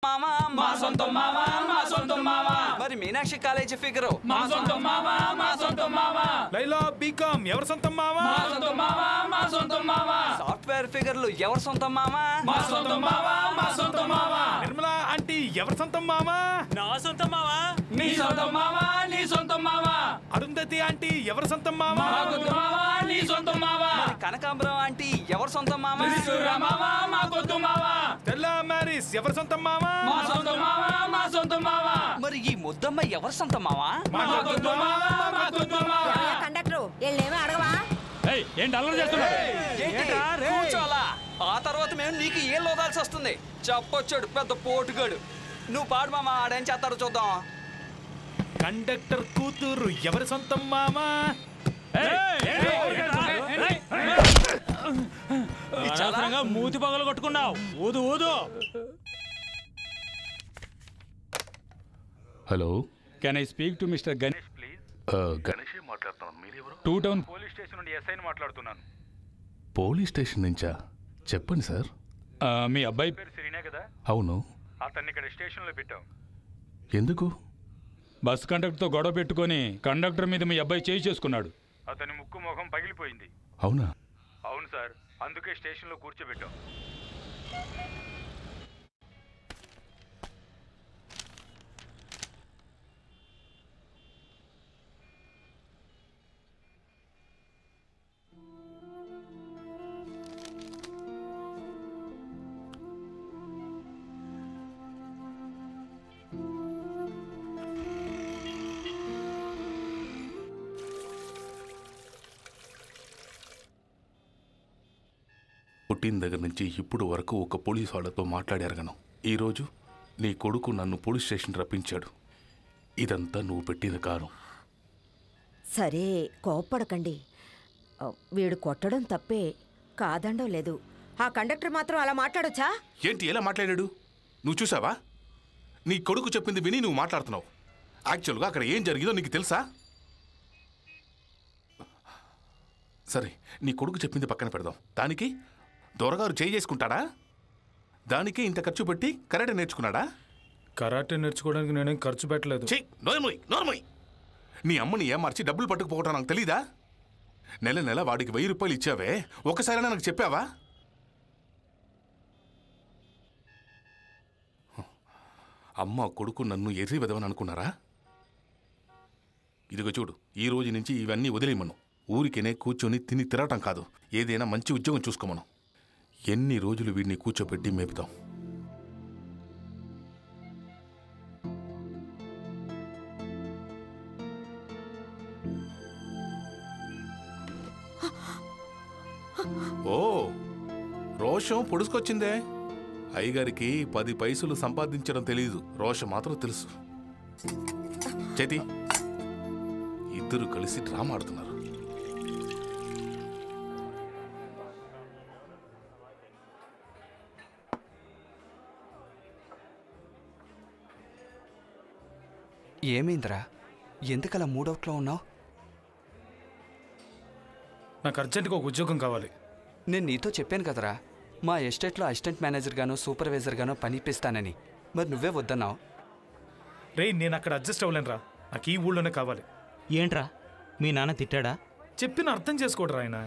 మామా మా సొంతం మామా మా సొంతం మామా మరి మీనాక్షి కాలేజీ ఫిగర్ మా సొంతం మామా మా సొంతం మామా లైలా బీకామ్ ఎవరి సొంతం మామా మా సొంతం మామా మా సొంతం మామా సాఫ్ట్వేర్ ఫిగర్లు ఎవరి సొంతం మామా మా సొంతం మామా మా సొంతం మామా నిర్మలా ఆంటీ ఎవరి సొంతం మామా నా సొంతం మామా నీ సొంతం మామా నీ సొంతం మామా అరుంధతి ఆంటీ ఎవరి సొంతం మామా మా సొంతం మామా నీ సొంతం మామా కనకాంబరం ఆంటీ ఎవరి సొంతం మామా మామా మా సొంతం మామా తెల్ల మ్యారీస్ ఎవరి సొంతం మామా మా సొంతం మామా మా సొంతం మామా మరి ఈ ముద్దమ్మ ఎవరి సొంతం మామా మా సొంతం మామా మా సొంతం మామా కండక్టర్ వీళ్ళేమీ అడగవా ఏంటి అల్లరి చేస్తున్నాడు కూర్చోలా ఆ తర్వాత మేము నీకు ఏం లోదాల్సి వస్తుంది చెప్పొచ్చాడు పెద్ద పోటుగాడు నువ్వు పాడు మామా ఆడేం చేస్తాడో చూద్దాం కండక్టర్ కూతురు ఎవరి సొంతం మామా మూతి పగలు కొట్టుకున్నావు ఊదు ఊదు. Hello, can I speak to mister Ganesh please? గణేషే మాట్లాడుతున్నాను. మీరెవరు? 2 టౌన్ పోలీస్ స్టేషన్ నుండి ఎస్ఐని మాట్లాడుతున్నాను. పోలీస్ స్టేషన్ నుంచా? చెప్పండి సార్. మీ అబ్బాయి పేరు శ్రీనే కదా? అవును. అతన్ని ఇక్కడ స్టేషన్లో పెట్టాం. ఎందుకు? బస్ కండక్టర్తో గొడవ పెట్టుకొని కండక్టర్ మీద మీ అబ్బాయి చేయి చేసుకున్నాడు. అతని ముక్కు ముఖం పగిలిపోయింది. అవునా? అవును సార్, అందుకే స్టేషన్లో కూర్చోబెట్టాం. పుట్టిన దగ్గర నుంచి ఇప్పుడు వరకు ఒక పోలీసు వాళ్ళతో మాట్లాడారగను. ఈరోజు నీ కొడుకు నన్ను పోలీస్ స్టేషన్ రప్పించాడు. ఇదంతా నువ్వు పెట్టిన కారం. సరే కోప్పడకండి, వీడు కొట్టడం తప్పే, కాదండం లేదు. ఆ కండక్టర్ మాత్రం అలా మాట్లాడొచ్చా? ఏంటి ఎలా మాట్లాడాడు? నువ్వు చూసావా? నీ కొడుకు చెప్పింది విని నువ్వు మాట్లాడుతున్నావు. యాక్చువల్గా అక్కడ ఏం జరిగిందో నీకు తెలుసా? సరే, నీ కొడుకు చెప్పింది పక్కన పెడదాం. దానికి దొరగారు చేయి చేసుకుంటాడా? దానికే ఇంత ఖర్చు పెట్టి కరాటే నేర్చుకున్నాడా? కరాటే నేర్చుకోవడానికి నేనేం ఖర్చు పెట్టలేదు. నోర్మోయ్, నీ అమ్మని ఏమార్చి డబ్బులు పట్టుకుపోవటం నాకు తెలీదా? నెల నెల వాడికి 1000 రూపాయలు ఇచ్చావే, ఒకసారైనా నాకు చెప్పావా? అమ్మ కొడుకు నన్ను ఎర్రి వెదవని అనుకున్నారా? ఇదిగో చూడు, ఈ రోజు నుంచి ఇవన్నీ వదిలేయమను. ఊరికేనే కూర్చొని తిని తిరగటం కాదు, ఏదైనా మంచి ఉద్యోగం చూసుకోమను. ఎన్ని రోజులు వీడిని కూర్చోబెట్టి మేపుతాం? ఓ, రోషం పొడుచుకొచ్చిందే. అయ్యగారికి 10 పైసలు సంపాదించడం తెలీదు, రోషం మాత్రం తెలుసు. చేతి, ఇద్దరు కలిసి డ్రామా ఆడుతున్నారు. ఏమైందిరా? ఎందుకలా మూడౌట్లో ఉన్నావు? నాకు అర్జెంటుగా ఒక ఉద్యోగం కావాలి. నేను నీతో చెప్పాను కదరా, మా ఎస్టేట్లో అసిస్టెంట్ మేనేజర్ గానో సూపర్వైజర్ గానో పనిపిస్తానని. మరి నువ్వే వద్దన్నావు. రేయ్, నేను అక్కడ అడ్జస్ట్ అవ్వలేనురా. నాకు ఈ ఊళ్ళోనే కావాలి. ఏంట్రా, మీ నాన్న తిట్టాడా? చెప్పిన అర్థం చేసుకోడరా ఆయన.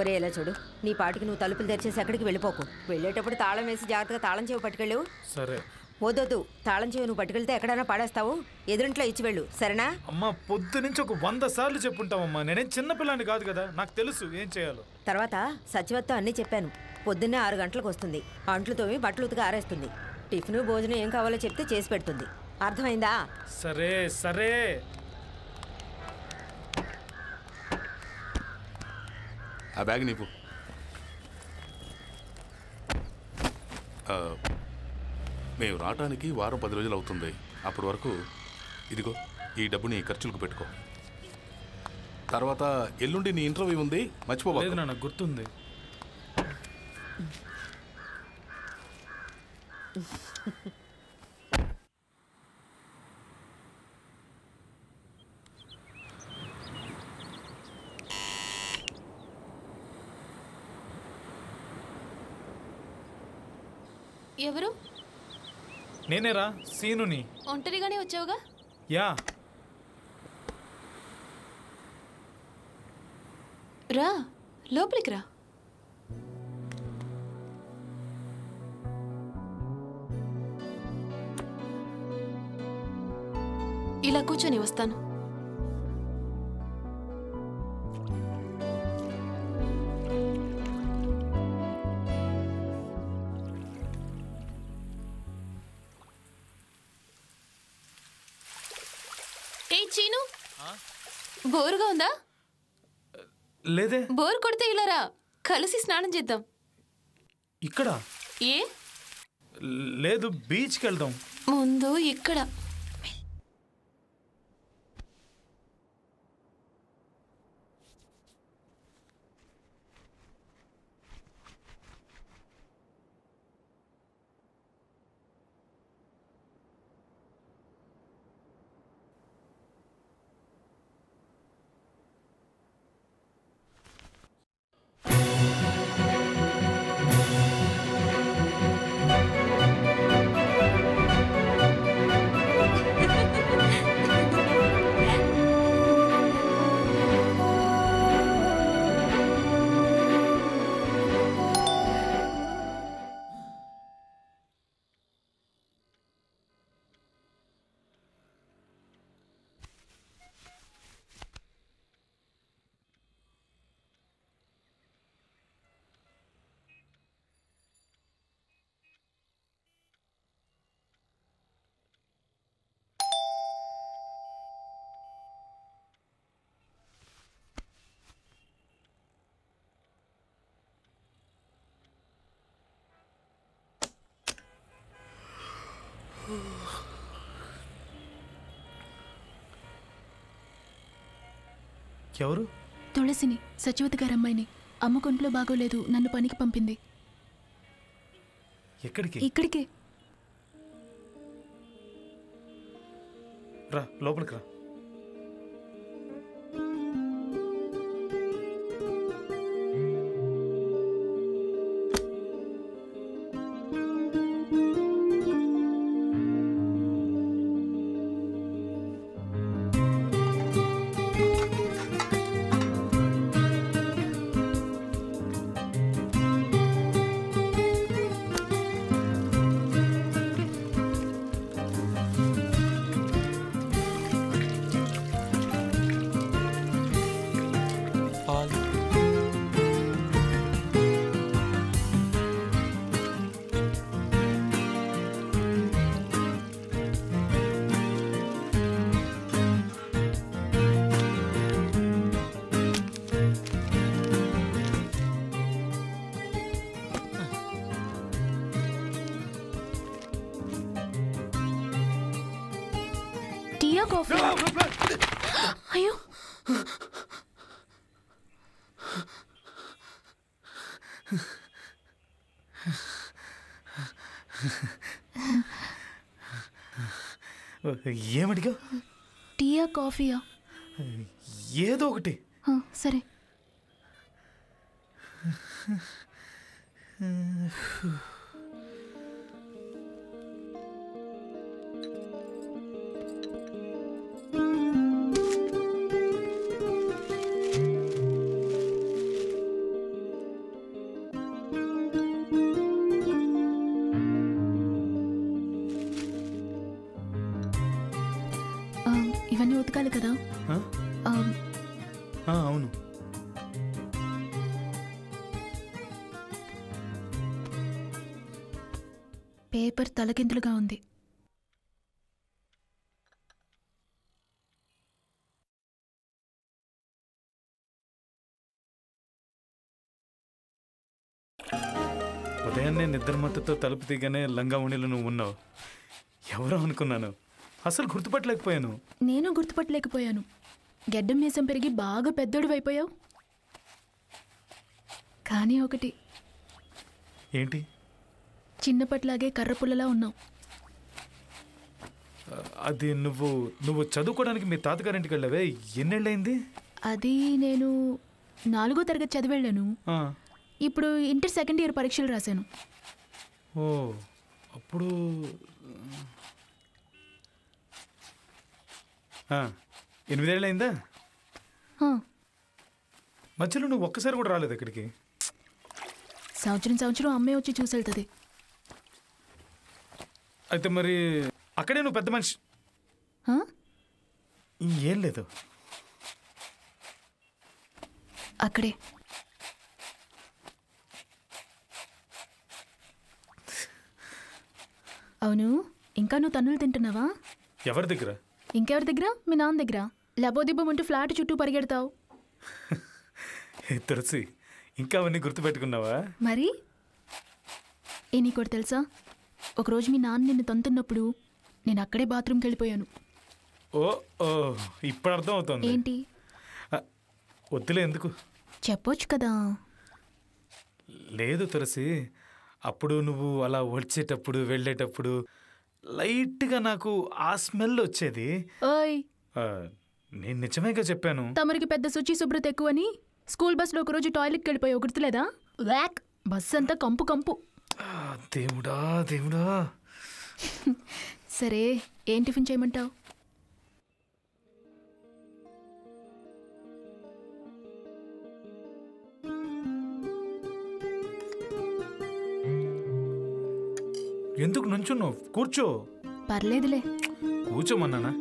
ఒరే ఇలా చూడు, నీ పాటికి నువ్వు తలుపులు తెరిచేసి ఎక్కడికి వెళ్ళిపోకు. వెళ్ళేటప్పుడు తాళం వేసి జాగ్రత్తగా తాళం చెవి పట్టుకెళ్ళు. సరే. వద్దొద్దు, తాళం చెవి నువ్వు పట్టుకెళ్తే ఎక్కడైనా పాడేస్తావు. ఎదురింట్లో ఇచ్చి వెళ్ళు, సరేనా? అమ్మా, పొద్దు నుంచి ఒక 100 సార్లు చెప్పుంటావమ్మా. నేనేం చిన్నపిల్లాన్ని కాదు కదా, నాకు తెలుసు ఏం చేయాలో. తర్వాత సచివత్వం అన్నీ చెప్పాను. పొద్దున్నే 6 గంటలకు వస్తుంది. అంట్లు తోమి బట్టలు ఉతికి ఆరేస్తుంది. టిఫిన్ భోజనం ఏం కావాలో చెప్తే చేసి పెడుతుంది. అర్థమైందా? సరే సరే. ఆ బ్యాగ్ నీపు. మేము రావటానికి వారం 10 రోజులు అవుతుంది. అప్పటి వరకు ఇదిగో ఈ డబ్బుని ఖర్చులకు పెట్టుకో. తర్వాత ఎల్లుండి నీ ఇంటర్వ్యూ ఉంది, మర్చిపోలేదు. నాకు గుర్తుంది. ఎవరు? నేనేరా సీనుని. ఒంటరిగానే వచ్చావుగా? యా. రా లోపలికి రా. ఇలా కూర్చొని వస్తాను. ఏ చీను, బోరుగా ఉందా? లేదే. బోర్ కొడితే ఇలా రా, కలిసి స్నానం చేద్దాం. ఇక్కడ? ఏ లేదు, బీచ్కి వెళ్దాం. ముందు ఇక్కడ. ఎవరు? తులసిని, సచివతి గారి అమ్మాయిని. అమ్మ కొంట్లో బాగోలేదు, నన్ను పనికి పంపింది. ఎక్కడికి? ఇక్కడికే. రా లోపలికి రా. టీయా కాఫీ? అయ్యో, ఏమడిగా? టీయా కాఫీయా? ఏదో ఒకటి. సరే. ఇవన్నీ ఉతకాలి కదా? అవును. పేపర్ తలకిందులుగా ఉంది. ఉదయాన్నే నిద్రమత్తతో తలుపు దిగానే లంగావణిలో నువ్వు ఉన్నావు. ఎవరో అనుకున్నాను, అసలు గుర్తుపట్టలేకపోయాను. నేను గుర్తుపట్టలేకపోయాను. గెడ్డం మీసం పెరిగి బాగా పెద్దోడు అయిపోయావు. కానీ ఒకటి. ఏంటి? చిన్నప్పట్లాగే కర్రపుల్లలా ఉన్నావు. అది నువ్వు చదువుకోవడానికి మీ తాతగారింటికి వెళ్ళావే, ఎన్నేళ్ళయింది? అది నేను 4వ తరగతి చదివెళ్ళాను. ఇప్పుడు ఇంటర్ సెకండ్ ఇయర్ పరీక్షలు రాశాను. ఓ, అప్పుడు 8 ఏళ్ళు అయిందా? మధ్యలో నువ్వు ఒక్కసారి కూడా రాలేదు ఇక్కడికి. సంవత్సరం అమ్మే వచ్చి చూసి వెళ్తుంది. అయితే మరి అక్కడే నువ్వు పెద్ద మనిషి. ఏం లేదు అక్కడే. అవును, ఇంకా నువ్వు తన్నులు తింటున్నావా? ఎవరి దగ్గర? ఇంకెవరి దగ్గర? మీ నాన్న దగ్గర. లబోదిబ్బమంటూ ఫ్లాట్ చుట్టూ పరిగెడతావు. తులసి, ఇంకా అవన్నీ గుర్తుపెట్టుకున్నావా? మరి నీకోటి తెలుసా, ఒకరోజు మీ నాన్న నిన్ను తంతున్నప్పుడు నేను అక్కడే బాత్రూమ్కి వెళ్ళిపోయాను. ఓ ఓ ఇప్పుడు అర్థం అవుతుంది. ఏంటి? వద్దులే, ఎందుకు? చెప్పొచ్చు కదా. లేదు తులసి, అప్పుడు నువ్వు అలా వచ్చేటప్పుడు వెళ్ళేటప్పుడు లైట్గా నాకు ఆ స్మెల్ వచ్చేది. ఓయ్, నేను నిజమేగా చెప్పాను. తమరికి పెద్ద శుచి శుభ్రత ఎక్కువని స్కూల్ బస్లో ఒకరోజు టాయిలెట్కి వెళ్ళిపోయావు, గుర్తులేదా? వ్యాక్, బస్ అంతా కంపు కంపు. దేవుడా దేవుడా. సరే, ఏం టిఫిన్ చేయమంటావు? ఎందుకు నుంచున్నావు? కూర్చో. పర్లేదులే. కూర్చోమన్నానా?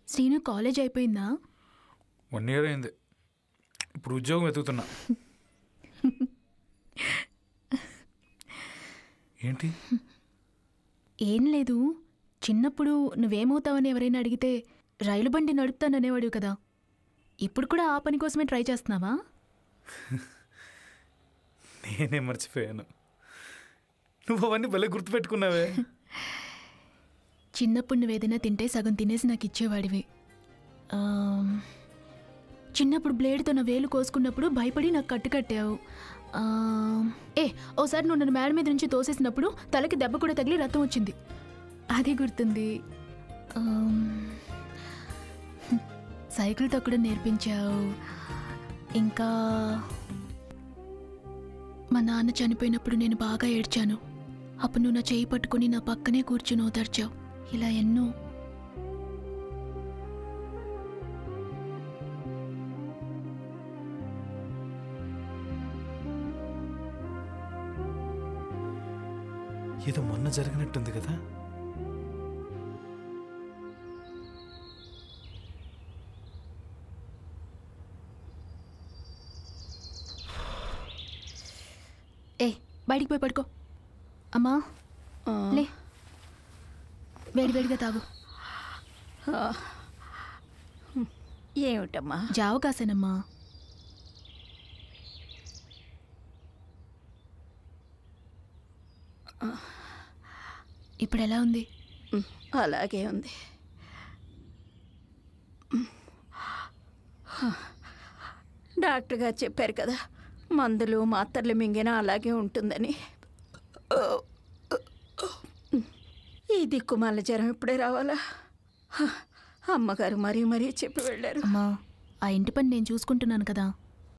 శ్రీను కాలేజ్ అయిపోయిందా? 1 year అయింది. ఇప్పుడు ఉద్యోగం వెతుకుతున్నా. ఏంటి? ఏం లేదు, చిన్నప్పుడు నువ్వేమవుతావని ఎవరైనా అడిగితే రైలు బండి నడుపుతాననేవాడు కదా, ఇప్పుడు కూడా ఆ పని కోసమే ట్రై చేస్తున్నావా? నేనే మర్చిపోయాను. నువ్వు అవన్నీ భలే గుర్తుపెట్టుకున్నావే. చిన్నప్పుడు నువ్వేదైనా తింటే సగం తినేసి నాకు ఇచ్చేవాడివి. చిన్నప్పుడు బ్లేడ్తో నా వేలు కోసుకున్నప్పుడు భయపడి నాకు కట్టావు. ఓసారి నువ్వు నన్ను మేడ మీద నుంచి తోసేసినప్పుడు తలకి దెబ్బ కూడా తగిలి రక్తం వచ్చింది, అది గుర్తుంది. సైకిల్ తొక్కడం నేర్పించావు. ఇంకా మా నాన్న చనిపోయినప్పుడు నేను బాగా ఏడ్చాను, అప్పుడు నువ్వు నా చేయి పట్టుకుని నా పక్కనే కూర్చుని ఓదార్చావు. ఇలా ఎన్నో. ఏదో మొన్న జరిగినట్టుంది కదా. బయటికి పోయి పడుకో. అమ్మా లే, వేడివేడిగా తాగు. ఏమిటమ్మా? జావ కాసేనమ్మా. ఇప్పుడు ఎలా ఉంది? అలాగే ఉంది. డాక్టర్ గారు చెప్పారు కదా, మందులు మాత్రలు మింగినా అలాగే ఉంటుందని. ఈ దిక్కుమాల జ్వరం ఇప్పుడే రావాలా? అమ్మగారు మరీ మరీ చెప్పి వెళ్ళారు. అమ్మా, ఆ ఇంటి పని నేను చూసుకుంటున్నాను కదా,